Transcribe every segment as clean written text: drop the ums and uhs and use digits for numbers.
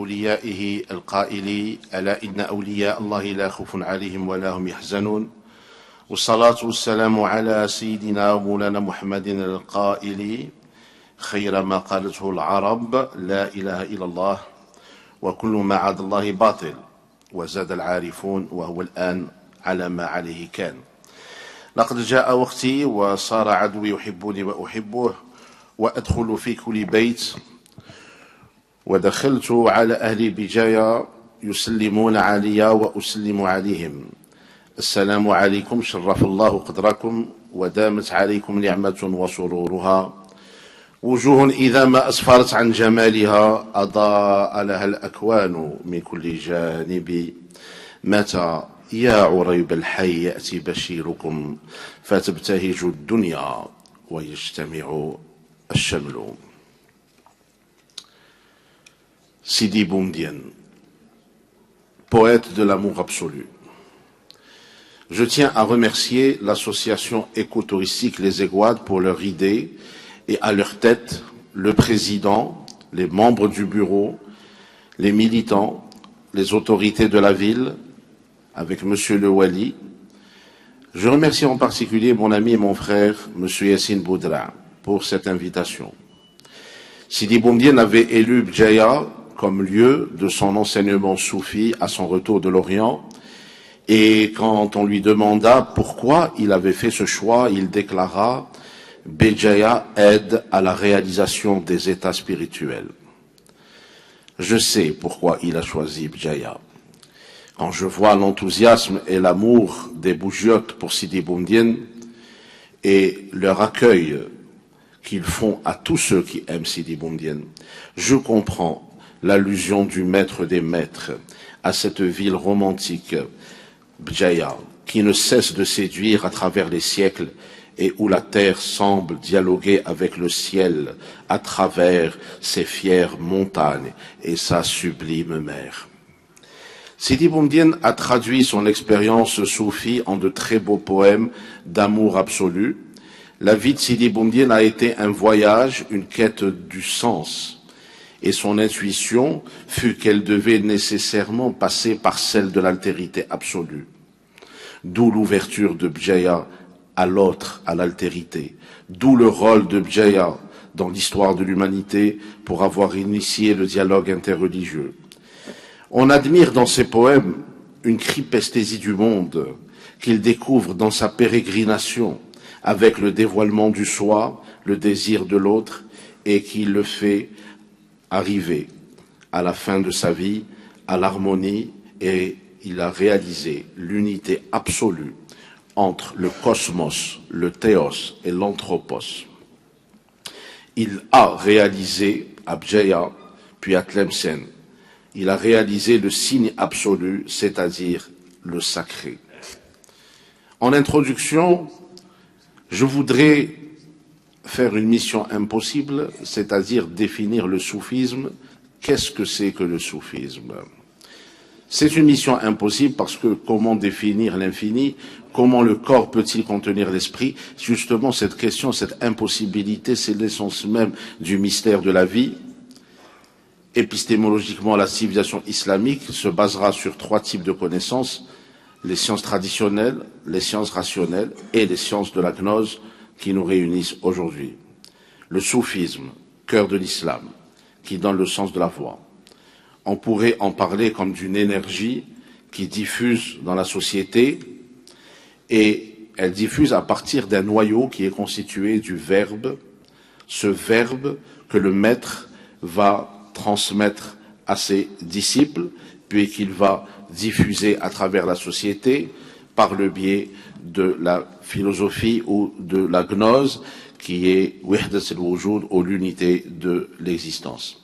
أوليائه القائل ألا إن أولياء الله لا خوف عليهم ولا هم يحزنون والصلاة والسلام على سيدنا ومولانا محمد القائل خير ما قالته العرب لا إله إلا الله وكل ما عاد الله باطل وزاد العارفون وهو الآن على ما عليه كان. لقد جاء وقتي وصار عدوي يحبني وأحبه وأدخل في كل بيت ودخلت على أهل بجاية يسلمون علي وأسلم عليهم. السلام عليكم، شرف الله قدركم ودامت عليكم نعمة وسرورها. وجوه إذا ما أسفرت عن جمالها أضاء لها الأكوان من كل جانب. متى يا عريب الحي يأتي بشيركم فتبتهج الدنيا ويجتمع الشمل. Sidi Boumedienne, poète de l'amour absolu. Je tiens à remercier l'association écotouristique Les Aiguades pour leur idée et à leur tête le président, les membres du bureau, les militants, les autorités de la ville, avec Monsieur Le Wali. Je remercie en particulier mon ami et mon frère, Monsieur Yassine Boudra, pour cette invitation. Sidi Boumedienne avait élu Bjaya comme lieu de son enseignement soufi à son retour de l'Orient. Et quand on lui demanda pourquoi il avait fait ce choix, il déclara « Béjaïa aide à la réalisation des états spirituels ». Je sais pourquoi il a choisi Béjaïa. Quand je vois l'enthousiasme et l'amour des Bougiotes pour Sidi Boumedienne et leur accueil qu'ils font à tous ceux qui aiment Sidi Boumedienne, je comprends l'allusion du maître des maîtres à cette ville romantique, Bjaya, qui ne cesse de séduire à travers les siècles et où la terre semble dialoguer avec le ciel à travers ses fières montagnes et sa sublime mer. Sidi Boumedienne a traduit son expérience soufie en de très beaux poèmes d'amour absolu. La vie de Sidi Boumedienne a été un voyage, une quête du sens. Et son intuition fut qu'elle devait nécessairement passer par celle de l'altérité absolue. D'où l'ouverture de Bjaya à l'autre, à l'altérité. D'où le rôle de Bjaya dans l'histoire de l'humanité pour avoir initié le dialogue interreligieux. On admire dans ses poèmes une crypesthésie du monde qu'il découvre dans sa pérégrination avec le dévoilement du soi, le désir de l'autre et qui le fait arrivé à la fin de sa vie, à l'harmonie, et il a réalisé l'unité absolue entre le cosmos, le théos et l'anthropos. Il a réalisé à Bjaya, puis à Tlemcen, il a réalisé le signe absolu, c'est-à-dire le sacré. En introduction, je voudrais faire une mission impossible, c'est-à-dire définir le soufisme. Qu'est-ce que c'est que le soufisme? C'est une mission impossible parce que comment définir l'infini? Comment le corps peut-il contenir l'esprit? Justement, cette question, cette impossibilité, c'est l'essence même du mystère de la vie. Épistémologiquement, la civilisation islamique se basera sur 3 types de connaissances: les sciences traditionnelles, les sciences rationnelles et les sciences de la gnose, qui nous réunissent aujourd'hui. Le soufisme, cœur de l'islam, qui donne le sens de la voix. On pourrait en parler comme d'une énergie qui diffuse dans la société, et elle diffuse à partir d'un noyau qui est constitué du verbe, ce verbe que le maître va transmettre à ses disciples, puis qu'il va diffuser à travers la société par le biais de la philosophie ou de la gnose, qui est Wahdat al-Wujud, ou l'unité de l'existence.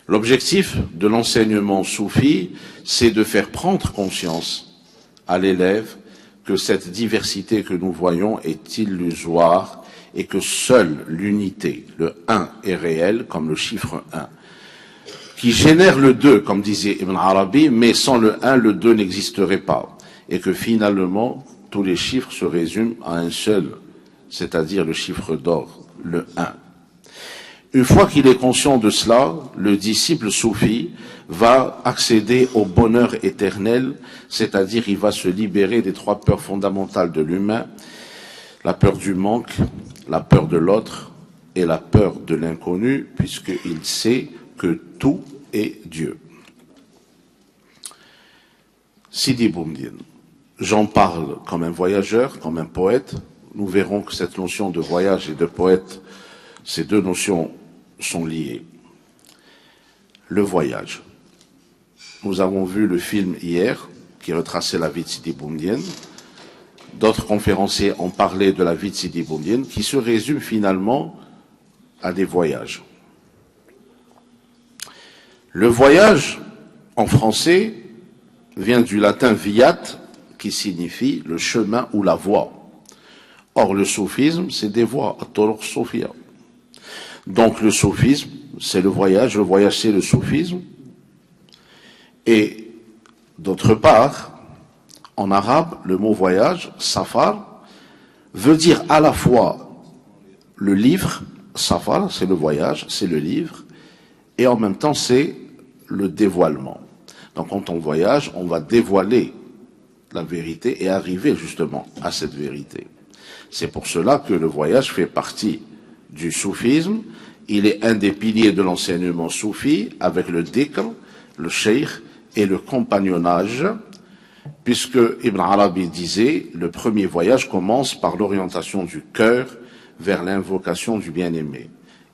L'objectif de l'enseignement soufi, c'est de faire prendre conscience à l'élève que cette diversité que nous voyons est illusoire et que seule l'unité, le 1 est réel, comme le chiffre 1, qui génère le 2, comme disait Ibn Arabi, mais sans le 1, le 2 n'existerait pas. Et que finalement, tous les chiffres se résument à un seul, c'est-à-dire le chiffre d'or, le 1. Une fois qu'il est conscient de cela, le disciple soufi va accéder au bonheur éternel, c'est-à-dire il va se libérer des trois peurs fondamentales de l'humain, la peur du manque, la peur de l'autre et la peur de l'inconnu, puisqu'il sait que tout est Dieu. Sidi Boumedienne, j'en parle comme un voyageur, comme un poète. Nous verrons que cette notion de voyage et de poète, ces deux notions sont liées. Le voyage. Nous avons vu le film hier qui retraçait la vie de Sidi Boumedienne. D'autres conférenciers ont parlé de la vie de Sidi Boumedienne qui se résume finalement à des voyages. Le voyage, en français, vient du latin viat, qui signifie le chemin ou la voie. Or, le soufisme, c'est des voies, at-turuq soufia. Donc, le soufisme, c'est le voyage c'est le soufisme. Et, d'autre part, en arabe, le mot voyage, safar, veut dire à la fois le livre, safar, c'est le voyage, c'est le livre, et en même temps, c'est le dévoilement. Donc, quand on voyage, on va dévoiler la vérité et arriver justement à cette vérité. C'est pour cela que le voyage fait partie du soufisme. Il est un des piliers de l'enseignement soufi avec le dhikr, le sheikh et le compagnonnage, puisque Ibn Arabi disait le premier voyage commence par l'orientation du cœur vers l'invocation du bien-aimé.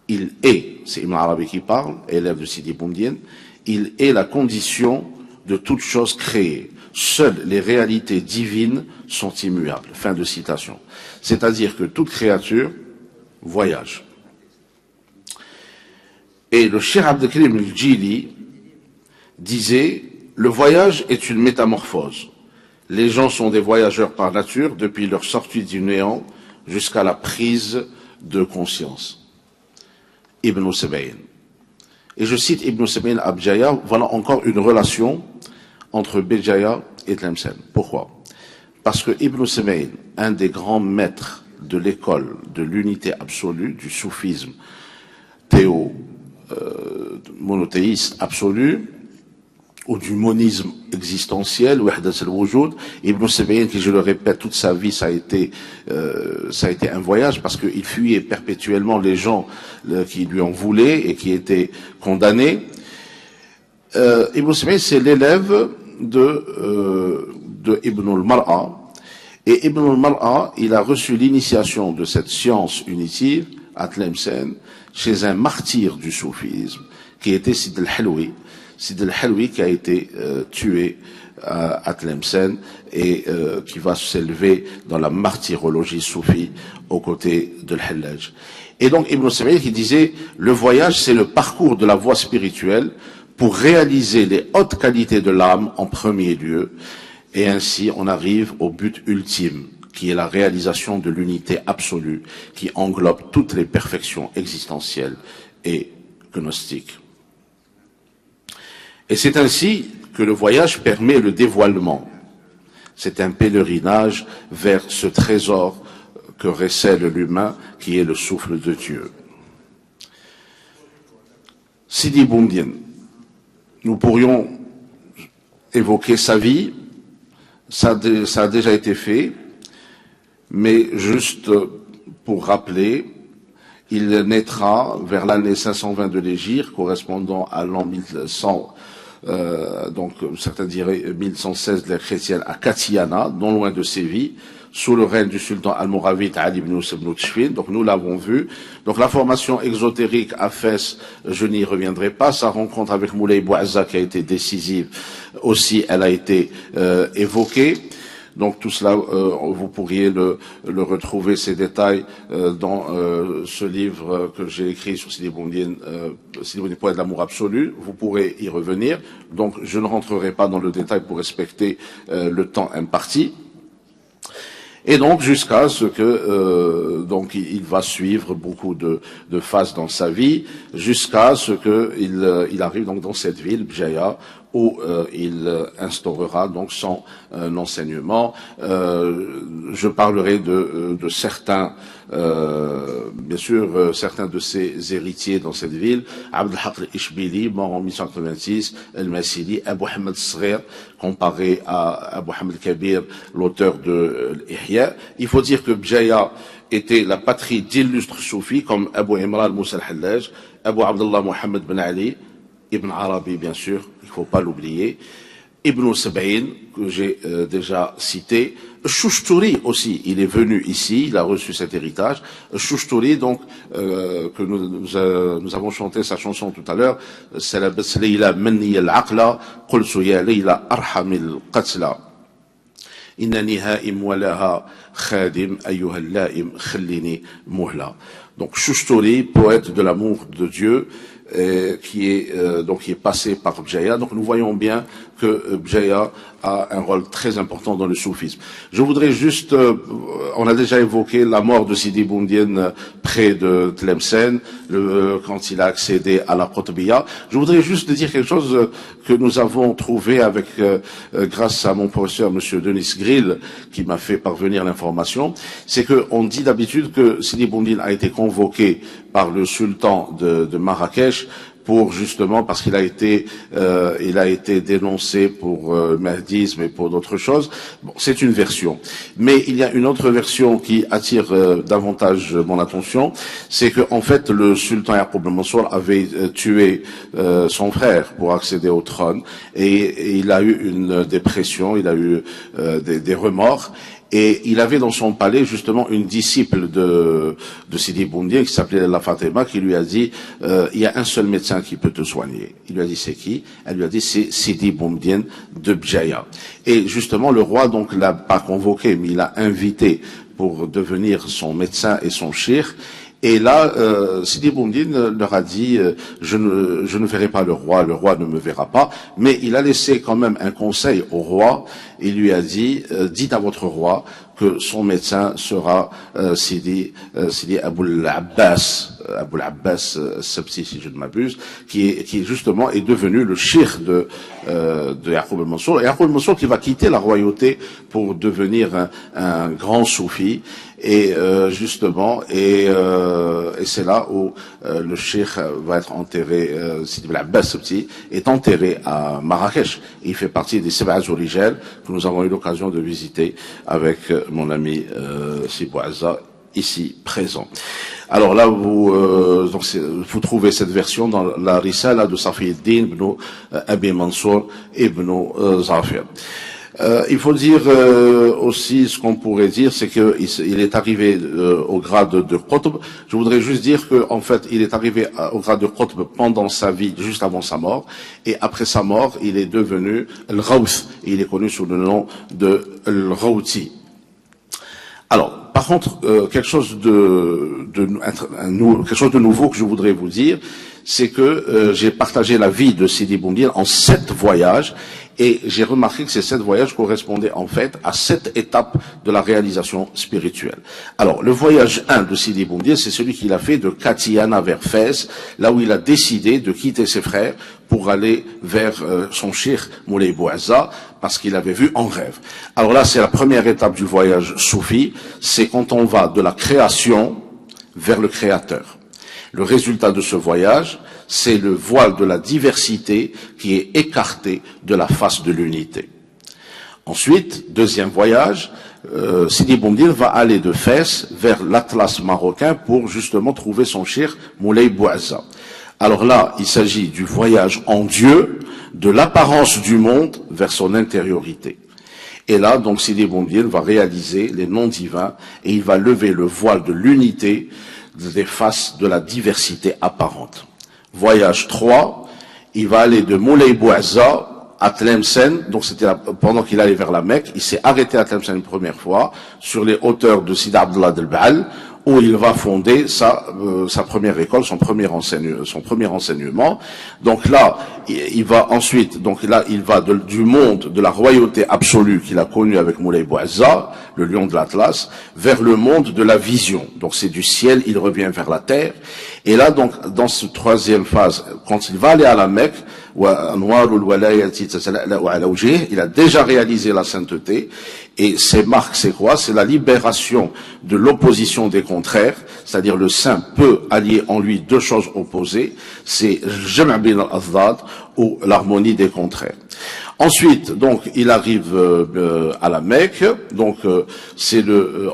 Il est, c'est Ibn Arabi qui parle, élève de Sidi Boumedienne, il est la condition de toute chose créée. Seules les réalités divines sont immuables. Fin de citation. C'est-à-dire que toute créature voyage. Et le Cheikh Abdelkrim al-Jili disait « Le voyage est une métamorphose. Les gens sont des voyageurs par nature depuis leur sortie du néant jusqu'à la prise de conscience. » Ibn Sabayn. Et je cite Ibn Sabayn à Béjaïa, voilà encore une relation entre Béjaïa et Tlemcen. Pourquoi? Parce que Ibn Sabayn, un des grands maîtres de l'école de l'unité absolue, du soufisme monothéiste absolu, ou du monisme existentiel, wahdat al-wujud, Ibn Sabayn, qui je le répète, toute sa vie, ça a été un voyage, parce qu'il fuyait perpétuellement les gens qui lui en voulaient et qui étaient condamnés. Ibn Sabayn, c'est l'élève de Ibn al-Mar'a, et Ibn al-Mar'a, il a reçu l'initiation de cette science unitive à Tlemcen, chez un martyr du soufisme, qui était Sid al-Halwi. Sid al-Halwi qui a été tué à Tlemcen et qui va s'élever dans la martyrologie soufie aux côtés de l'Hallaj. Et donc Ibn Sabayn qui disait le voyage c'est le parcours de la voie spirituelle pour réaliser les hautes qualités de l'âme en premier lieu, et ainsi on arrive au but ultime qui est la réalisation de l'unité absolue qui englobe toutes les perfections existentielles et gnostiques. Et c'est ainsi que le voyage permet le dévoilement. C'est un pèlerinage vers ce trésor que recèle l'humain, qui est le souffle de Dieu. Sidi Boumedienne, nous pourrions évoquer sa vie, ça a déjà été fait, mais juste pour rappeler, il naîtra vers l'année 520 de l'Hégire, correspondant à l'an 1100, donc certains diraient 1116 de l'ère chrétienne, à Katiana, non loin de Séville, sous le règne du sultan al-Mouravite Ali ibn Youssef ibn Tchfin. Donc nous l'avons vu. Donc la formation exotérique à Fès, je n'y reviendrai pas. Sa rencontre avec Moulay Bouazza qui a été décisive aussi, elle a été évoquée. Donc tout cela, vous pourriez le retrouver, ces détails, dans ce livre que j'ai écrit sur Sidi Boumedienne, Sidi Boumedienne, poète de l'amour absolu. Vous pourrez y revenir. Donc je ne rentrerai pas dans le détail pour respecter le temps imparti. Et donc jusqu'à ce que donc il va suivre beaucoup de phases dans sa vie, jusqu'à ce que il arrive donc dans cette ville, Béjaïa, où il instaurera donc son enseignement. Je parlerai de certains, bien sûr, certains de ses héritiers dans cette ville. Abd al-Haq al-Ishbili, mort en 1186, al-Masili, Abu Hamad al-Saghir, comparé à Abu Hamad al-Kabir, l'auteur de l'Ihya. Il faut dire que Bjaya était la patrie d'illustres soufis comme Abu Imran Moussa al-Hallaj, Abu Abdullah Muhammad ben Ali, Ibn Arabi bien sûr, il ne faut pas l'oublier, Ibn Sab'in, que j'ai déjà cité, Chouchtouri aussi, il est venu ici, il a reçu cet héritage. Chouchtouri, donc, que nous avons chanté sa chanson tout à l'heure, c'est la Leila Menni al-Aqla, Qulsu ya Leila Arhamil Qatla. إنني هائم ولها خادم أيها اللائم خليني مهلا. Donc Chouchtouri, poète de l'amour de Dieu, qui est passé par Bjaya. Donc nous voyons bien que Bjaya a un rôle très important dans le soufisme. Je voudrais juste, on a déjà évoqué la mort de Sidi Boumedienne près de Tlemcen, quand il a accédé à la Qutbiyya. Je voudrais juste dire quelque chose que nous avons trouvé avec, grâce à mon professeur, monsieur Denis Grill, qui m'a fait parvenir l'information. C'est qu'on dit d'habitude que Sidi Boumedienne a été convoqué par le sultan de Marrakech pour justement parce qu'il a été dénoncé pour mahdisme et pour d'autres choses. Bon, c'est une version, mais il y a une autre version qui attire davantage mon attention, c'est que en fait le sultan Yaqub al-Mansour avait tué son frère pour accéder au trône et il a eu une dépression, il a eu des remords. Et il avait dans son palais justement une disciple de Sidi Boumedienne qui s'appelait La Fatima, qui lui a dit il y a un seul médecin qui peut te soigner. Il lui a dit c'est qui? Elle lui a dit c'est Sidi Boumedienne de Bjaya. Et justement le roi donc l'a pas convoqué, mais il l'a invité pour devenir son médecin et son shir. Et là, Sidi Boumedienne leur a dit je ne verrai pas le roi ne me verra pas, mais il a laissé quand même un conseil au roi. Il lui a dit dites à votre roi que son médecin sera Sidi Aboul Abbas Sabti, si je ne m'abuse, qui justement est devenu le shir de Yaqub al-Mansour. Et Yaqub al-Mansour qui va quitter la royauté pour devenir un grand soufi. Et justement, et c'est là où le cheikh va être enterré, Sidi Abbas Sabti est enterré à Marrakech. Il fait partie des Sab'a Rijal que nous avons eu l'occasion de visiter avec mon ami Sidi Bouazza, ici présent. Alors là, vous trouvez cette version dans la Risala de Safiuddin ibn Abi Mansour ibn Zafir. Il faut dire aussi ce qu'on pourrait dire, c'est qu'il est arrivé au grade de Qutb. Je voudrais juste dire que en fait, il est arrivé au grade de Qutb pendant sa vie, juste avant sa mort, et après sa mort, il est devenu Al-Ghawth. Il est connu sous le nom de Al-Ghawthi. Alors, par contre, quelque chose de nouveau que je voudrais vous dire, c'est que j'ai partagé la vie de Sidi Boumedienne en 7 voyages. Et j'ai remarqué que ces 7 voyages correspondaient en fait à 7 étapes de la réalisation spirituelle. Alors, le voyage 1 de Sidi Boumedienne, c'est celui qu'il a fait de Katiana vers Fès, là où il a décidé de quitter ses frères pour aller vers son shir Moulay Bouazza, parce qu'il avait vu en rêve. Alors là, c'est la première étape du voyage soufi, c'est quand on va de la création vers le créateur. Le résultat de ce voyage, c'est le voile de la diversité qui est écarté de la face de l'unité. Ensuite, deuxième voyage, Sidi Boumedienne va aller de Fès vers l'Atlas marocain pour justement trouver son shir Moulay Bouazza. Alors là, il s'agit du voyage en Dieu, de l'apparence du monde vers son intériorité. Et là, donc, Sidi Boumedienne va réaliser les noms divins et il va lever le voile de l'unité des faces de la diversité apparente. Voyage 3, il va aller de Moulay Bouazza à Tlemcen, donc c'était pendant qu'il allait vers la Mecque, il s'est arrêté à Tlemcen une première fois, sur les hauteurs de Sidi Abdallah del Baal, où il va fonder sa première école, son premier enseignement. Donc là, il va ensuite, il va du monde de la royauté absolue qu'il a connu avec Moulay Bouazza, le lion de l'Atlas, vers le monde de la vision. Donc c'est du ciel, il revient vers la terre. Et là, donc, dans cette troisième phase, quand il va aller à la Mecque, Il a déjà réalisé la sainteté. Et ces marques, c'est quoi? C'est la libération de l'opposition des contraires, c'est-à-dire le saint peut allier en lui deux choses opposées, c'est Jam' bin al-Azdad ou l'harmonie des contraires. Ensuite, donc, il arrive à la Mecque, donc c'est le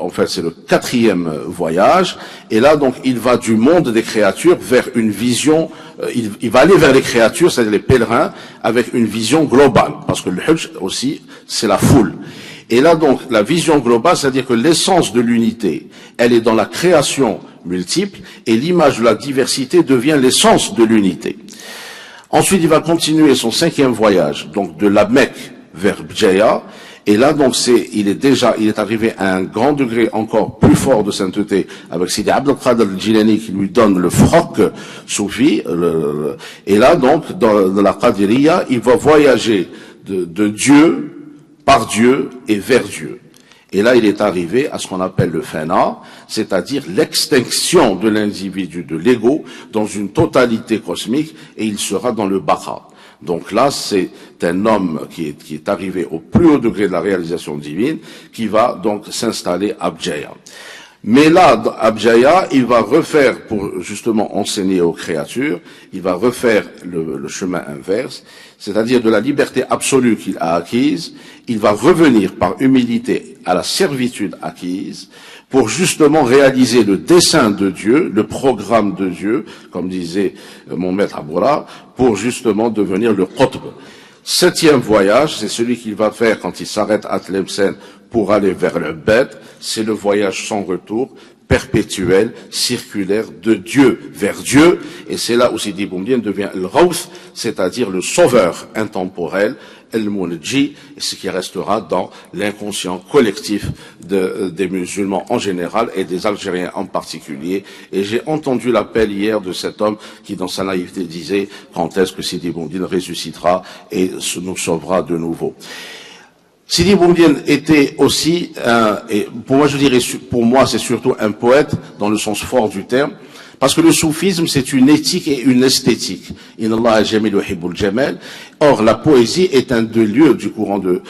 4e voyage, et là donc il va du monde des créatures vers une vision, il va aller vers les créatures, c'est-à-dire les pèlerins, avec une vision globale, parce que le Hajj aussi, c'est la foule. Et là donc, la vision globale, c'est-à-dire que l'essence de l'unité, elle est dans la création multiple, et l'image de la diversité devient l'essence de l'unité. Ensuite, il va continuer son 5e voyage, donc de la Mecque vers Bjaya, et là donc il est arrivé à un grand degré encore plus fort de sainteté, avec Sidi Abd al-Qadir al-Jilani qui lui donne le froc soufi, et là donc, dans la Qadiriya, il va voyager de Dieu, par Dieu et vers Dieu. Et là, il est arrivé à ce qu'on appelle le fana, c'est-à-dire l'extinction de l'individu, de l'ego, dans une totalité cosmique, et il sera dans le baqa. Donc là, c'est un homme qui est arrivé au plus haut degré de la réalisation divine, qui va donc s'installer à Bjaya. Mais là, à Bjaya, il va refaire, pour justement enseigner aux créatures, il va refaire le chemin inverse, c'est-à-dire de la liberté absolue qu'il a acquise, il va revenir par humilité à la servitude acquise, pour justement réaliser le dessein de Dieu, le programme de Dieu, comme disait mon maître Aboura, pour justement devenir le Qutb. 7e voyage, c'est celui qu'il va faire quand il s'arrête à Tlemcen pour aller vers le bête, c'est le voyage sans retour, perpétuel, circulaire, de Dieu vers Dieu, et c'est là où Sidi Boumedienne devient le Rawth, c'est-à-dire le sauveur intemporel, El-Mounji, ce qui restera dans l'inconscient collectif des musulmans en général et des Algériens en particulier. Et j'ai entendu l'appel hier de cet homme qui, dans sa naïveté, disait quand est-ce que Sidi Boumedienne ressuscitera et nous sauvera de nouveau. Sidi Boumedienne était aussi, et pour moi je dirais, pour moi c'est surtout un poète dans le sens fort du terme, parce que le soufisme c'est une éthique et une esthétique. Inna Allah jamil yuhibbul jamal. Or la poésie est un des lieux du courant de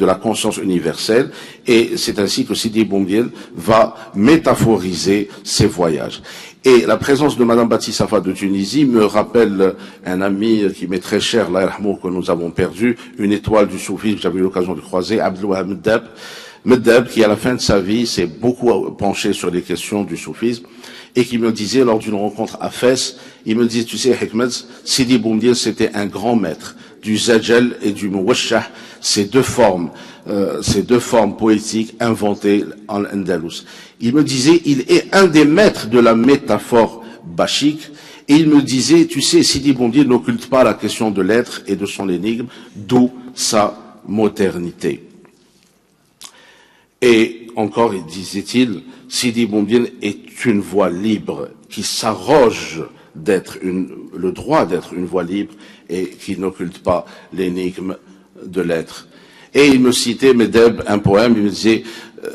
la conscience universelle, et c'est ainsi que Sidi Boumedienne va métaphoriser ses voyages. Et la présence de Madame Bati Safa de Tunisie me rappelle un ami qui m'est très cher, Allah yarhamou, que nous avons perdu, une étoile du soufisme, j'avais eu l'occasion de croiser, Abdelwahab Meddeb, qui à la fin de sa vie s'est beaucoup penché sur les questions du soufisme, et qui me disait lors d'une rencontre à Fès, il me disait, tu sais, Hikmet, Sidi Boumedienne c'était un grand maître du Zajal et du Muwashah, ces deux formes poétiques inventées en Andalous. Il me disait, il est un des maîtres de la métaphore bachique, et il me disait, tu sais, Sidi Boumedienne n'occulte pas la question de l'être et de son énigme, d'où sa modernité. Et encore, disait-il, Sidi Boumedienne est une voix libre qui s'arroge le droit d'être une voix libre et qui n'occulte pas l'énigme de l'être. Et il me citait, Meddeb, un poème, il me disait,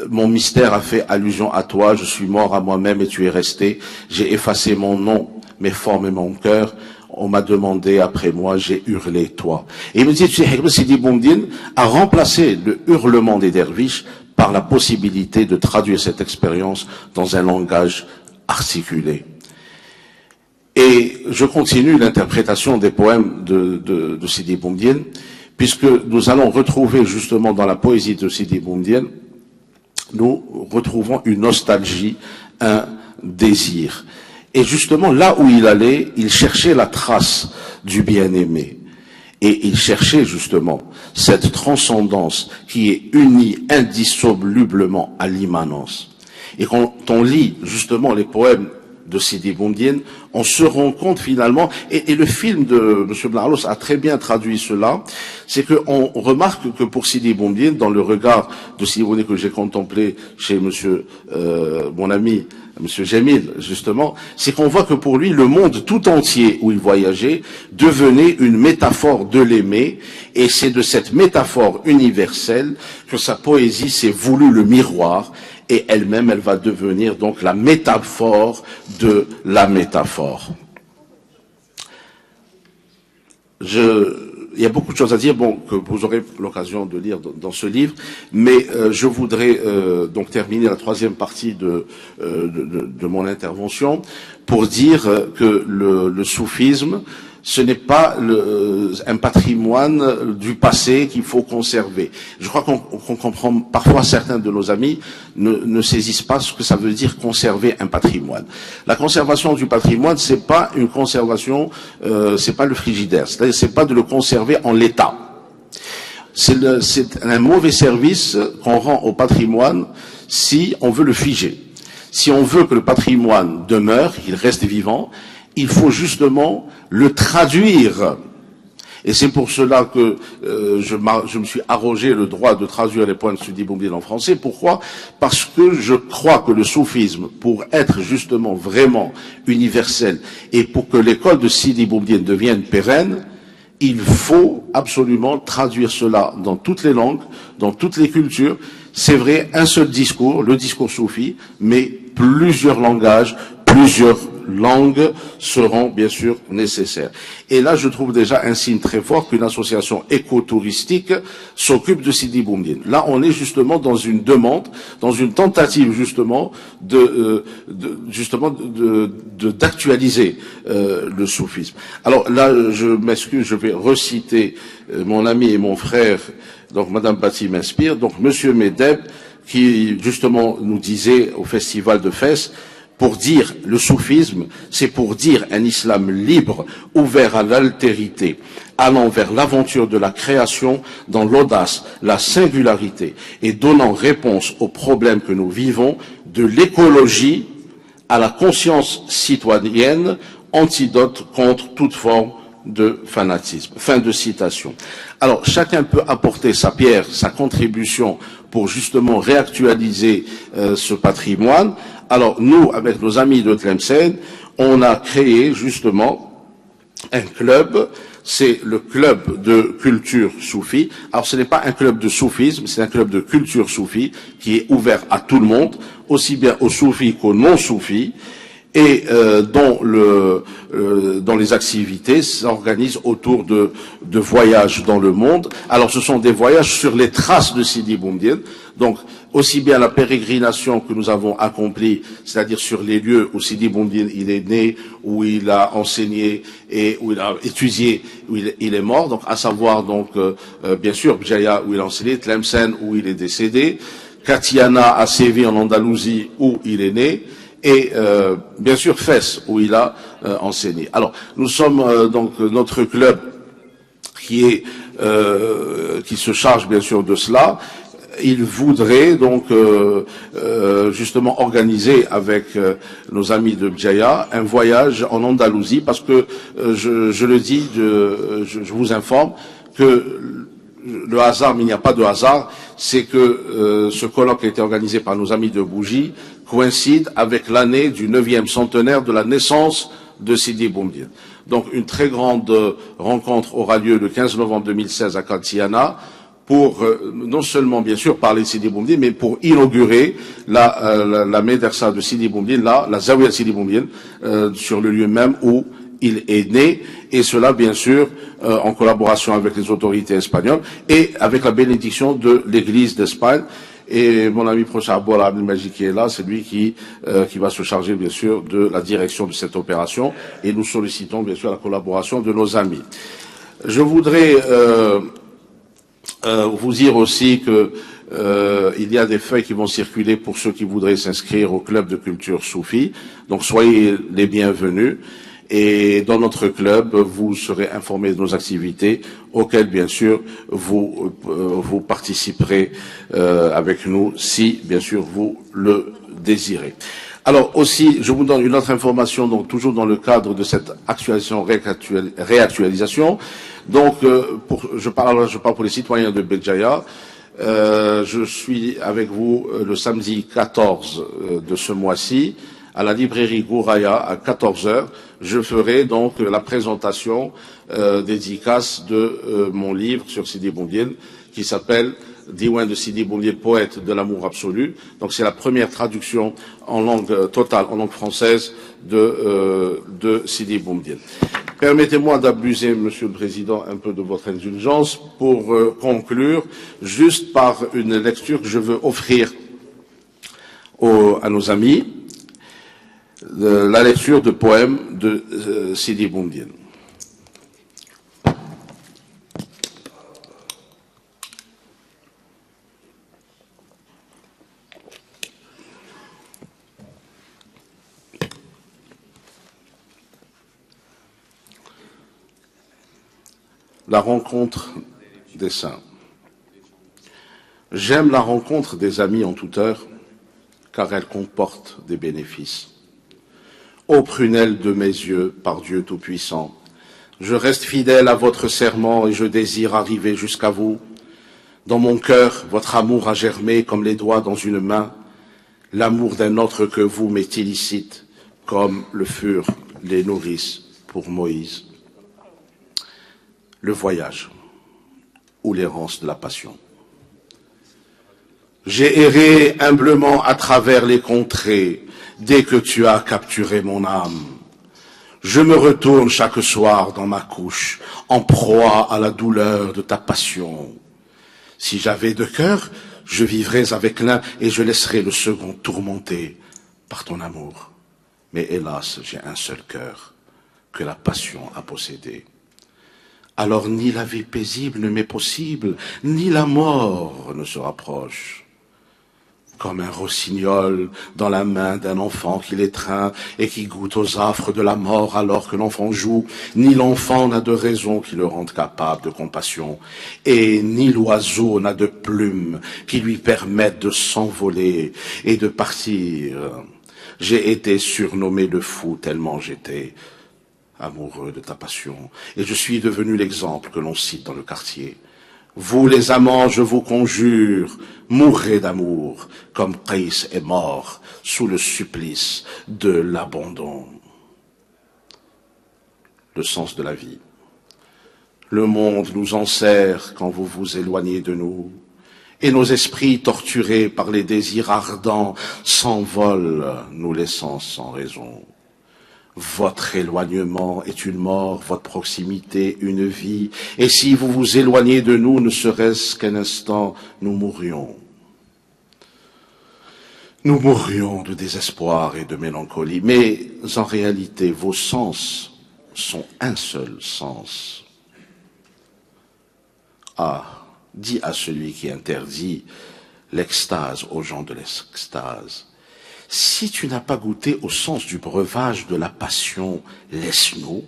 mon mystère a fait allusion à toi, je suis mort à moi-même et tu es resté, j'ai effacé mon nom, mes formes et mon cœur, on m'a demandé après moi, j'ai hurlé toi. Et il me dit, tu sais, Sidi Boumedienne a remplacé le hurlement des derviches par la possibilité de traduire cette expérience dans un langage articulé. Et je continue l'interprétation des poèmes de Sidi Boumedienne, puisque nous allons retrouver justement dans la poésie de Sidi Boumedienne, nous retrouvons une nostalgie, un désir. Et justement, là où il allait, il cherchait la trace du bien-aimé. Et il cherchait justement cette transcendance qui est unie indissolublement à l'immanence. Et quand on lit justement les poèmes de Sidi Boumedienne, on se rend compte finalement, et le film de M. Blarlos a très bien traduit cela, c'est qu'on remarque que pour Sidi Boumedienne, dans le regard de Sidi Boumedienne que j'ai contemplé chez mon ami, M. Jamil, justement, c'est qu'on voit que pour lui, le monde tout entier où il voyageait devenait une métaphore de l'aimer, et c'est de cette métaphore universelle que sa poésie s'est voulu le miroir, et elle-même, elle va devenir donc la métaphore de la métaphore. il y a beaucoup de choses à dire, bon, que vous aurez l'occasion de lire dans ce livre, mais je voudrais donc terminer la troisième partie de mon intervention pour dire que le soufisme, ce n'est pas un patrimoine du passé qu'il faut conserver. Je crois qu'on comprend, parfois certains de nos amis ne saisissent pas ce que ça veut dire conserver un patrimoine. La conservation du patrimoine, c'est pas une conservation, c'est pas le frigidaire, c'est-à-dire c'est pas de le conserver en l'état. C'est un mauvais service qu'on rend au patrimoine si on veut le figer. Si on veut que le patrimoine demeure, qu'il reste vivant, il faut justement le traduire. Et c'est pour cela que je me suis arrogé le droit de traduire les points de Sidi Boumedienne en français. Pourquoi? Parce que je crois que le soufisme, pour être justement vraiment universel et pour que l'école de Sidi Boumedienne devienne pérenne, il faut absolument traduire cela dans toutes les langues, dans toutes les cultures. C'est vrai, un seul discours, le discours soufi, mais plusieurs langages, plusieurs langues seront bien sûr nécessaires. Et là, je trouve déjà un signe très fort qu'une association écotouristique s'occupe de Sidi Boumedienne. Là, on est justement dans une demande, dans une tentative justement d'actualiser le soufisme. Alors là, je m'excuse, je vais reciter mon ami et mon frère, donc Madame Bati m'inspire, donc Monsieur Medeb, qui justement nous disait au festival de Fès, pour dire le soufisme, c'est pour dire un islam libre, ouvert à l'altérité, allant vers l'aventure de la création dans l'audace, la singularité et donnant réponse aux problèmes que nous vivons, de l'écologie à la conscience citoyenne, antidote contre toute forme de fanatisme. Fin de citation. Alors, chacun peut apporter sa pierre, sa contribution pour justement réactualiser ce patrimoine. Alors, nous, avec nos amis de Tlemcen, on a créé justement un club, c'est le club de culture soufie. Alors, ce n'est pas un club de soufisme, c'est un club de culture soufie qui est ouvert à tout le monde, aussi bien aux soufis qu'aux non-soufis, et dont les activités s'organisent autour de voyages dans le monde. Alors, ce sont des voyages sur les traces de Sidi Boumedienne, donc aussi bien la pérégrination que nous avons accomplie, c'est-à-dire sur les lieux où Sidi Boumedienne il est né, où il a enseigné et où il a étudié, où il est mort, donc à savoir donc bien sûr Bjaya où il a enseigné, Tlemcen où il est décédé, Katiana à Séville en Andalousie où il est né, et bien sûr Fès où il a enseigné. Alors nous sommes donc notre club qui se charge bien sûr de cela. Il voudrait donc justement organiser avec nos amis de Bjaya un voyage en Andalousie parce que je le dis, je vous informe que le hasard, mais il n'y a pas de hasard, c'est que ce colloque a été organisé par nos amis de Bougie coïncide avec l'année du 9e centenaire de la naissance de Sidi Boumedienne. Donc une très grande rencontre aura lieu le 15 novembre 2016 à Katiana pour non seulement bien sûr parler de Sidi Boumedienne, mais pour inaugurer la médersa de Sidi Boumedienne, la Zawiya de Sidi Boumedienne, sur le lieu même où il est né, et cela bien sûr en collaboration avec les autorités espagnoles et avec la bénédiction de l'Église d'Espagne. Et mon ami proche Abouala Abdelmaji qui est là, c'est lui qui va se charger bien sûr de la direction de cette opération, et nous sollicitons bien sûr la collaboration de nos amis. Je voudrais vous dire aussi que il y a des feuilles qui vont circuler pour ceux qui voudraient s'inscrire au club de culture soufie, donc soyez les bienvenus. Et dans notre club, vous serez informés de nos activités auxquelles, bien sûr, vous participerez avec nous si, bien sûr, vous le désirez. Alors aussi, je vous donne une autre information, donc toujours dans le cadre de cette réactualisation. Donc, je parle pour les citoyens de Béjaïa. Je suis avec vous le samedi 14 de ce mois-ci, à la librairie Gouraya à 14h, je ferai donc la présentation dédicace de mon livre sur Sidi Boumedienne qui s'appelle Diwan de Sidi Boumedienne, poète de l'amour absolu. Donc c'est la première traduction en langue totale, en langue française de Sidi Boumedienne. Permettez-moi d'abuser, Monsieur le Président, un peu de votre indulgence pour conclure juste par une lecture que je veux offrir à nos amis, la lecture de poèmes de Sidi Boumedienne. La rencontre des saints. J'aime la rencontre des amis en toute heure, car elle comporte des bénéfices. Ô prunelle de mes yeux, par Dieu Tout-Puissant, je reste fidèle à votre serment et je désire arriver jusqu'à vous. Dans mon cœur, votre amour a germé comme les doigts dans une main. L'amour d'un autre que vous m'est illicite, comme le furent les nourrices pour Moïse. Le voyage ou l'errance de la passion. J'ai erré humblement à travers les contrées dès que tu as capturé mon âme. Je me retourne chaque soir dans ma couche, en proie à la douleur de ta passion. Si j'avais deux cœurs, je vivrais avec l'un et je laisserais le second tourmenté par ton amour. Mais hélas, j'ai un seul cœur que la passion a possédé. Alors ni la vie paisible ne m'est possible, ni la mort ne se rapproche. Comme un rossignol dans la main d'un enfant qui l'étreint et qui goûte aux affres de la mort alors que l'enfant joue, ni l'enfant n'a de raison qui le rende capable de compassion, et ni l'oiseau n'a de plumes qui lui permettent de s'envoler et de partir. J'ai été surnommé le fou tellement j'étais amoureux de ta passion, et je suis devenu l'exemple que l'on cite dans le quartier. Vous les amants, je vous conjure, mourrez d'amour, comme Qaïs est mort sous le supplice de l'abandon. Le sens de la vie. Le monde nous enserre quand vous vous éloignez de nous, et nos esprits torturés par les désirs ardents s'envolent, nous laissant sans raison. Votre éloignement est une mort, votre proximité une vie. Et si vous vous éloignez de nous, ne serait-ce qu'un instant, nous mourrions. Nous mourrions de désespoir et de mélancolie. Mais en réalité, vos sens sont un seul sens. Ah, dis à celui qui interdit l'extase aux gens de l'extase. Si tu n'as pas goûté au sens du breuvage de la passion, laisse-nous.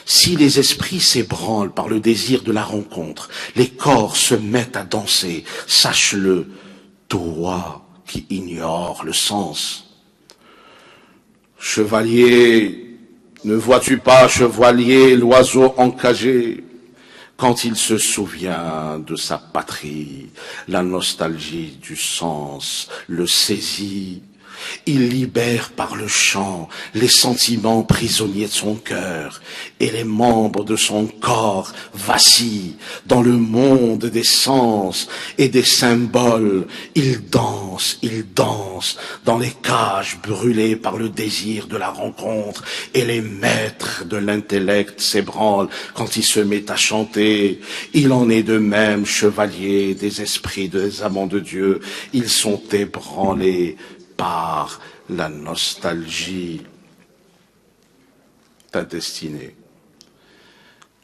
Si les esprits s'ébranlent par le désir de la rencontre, les corps se mettent à danser, sache-le, toi qui ignores le sens. Chevalier, ne vois-tu pas, chevalier, l'oiseau encagé, quand il se souvient de sa patrie, la nostalgie du sens le saisit. Il libère par le chant les sentiments prisonniers de son cœur et les membres de son corps vacillent dans le monde des sens et des symboles. Il danse dans les cages brûlées par le désir de la rencontre et les maîtres de l'intellect s'ébranlent quand il se met à chanter. Il en est de même, chevalier des esprits des amants de Dieu, ils sont ébranlés par la nostalgie. Ta destinée.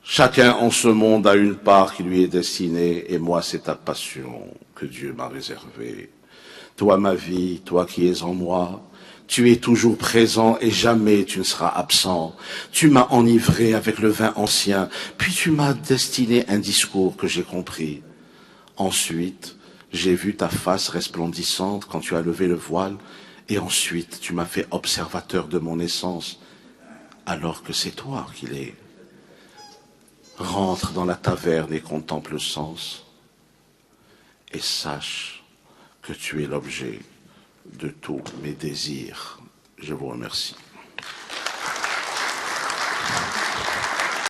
Chacun en ce monde a une part qui lui est destinée, et moi c'est ta passion que Dieu m'a réservée. Toi ma vie, toi qui es en moi, tu es toujours présent et jamais tu ne seras absent. Tu m'as enivré avec le vin ancien, puis tu m'as destiné un discours que j'ai compris. Ensuite, j'ai vu ta face resplendissante quand tu as levé le voile, et ensuite tu m'as fait observateur de mon essence, alors que c'est toi qui l'es. Rentre dans la taverne et contemple le sens, et sache que tu es l'objet de tous mes désirs. Je vous remercie.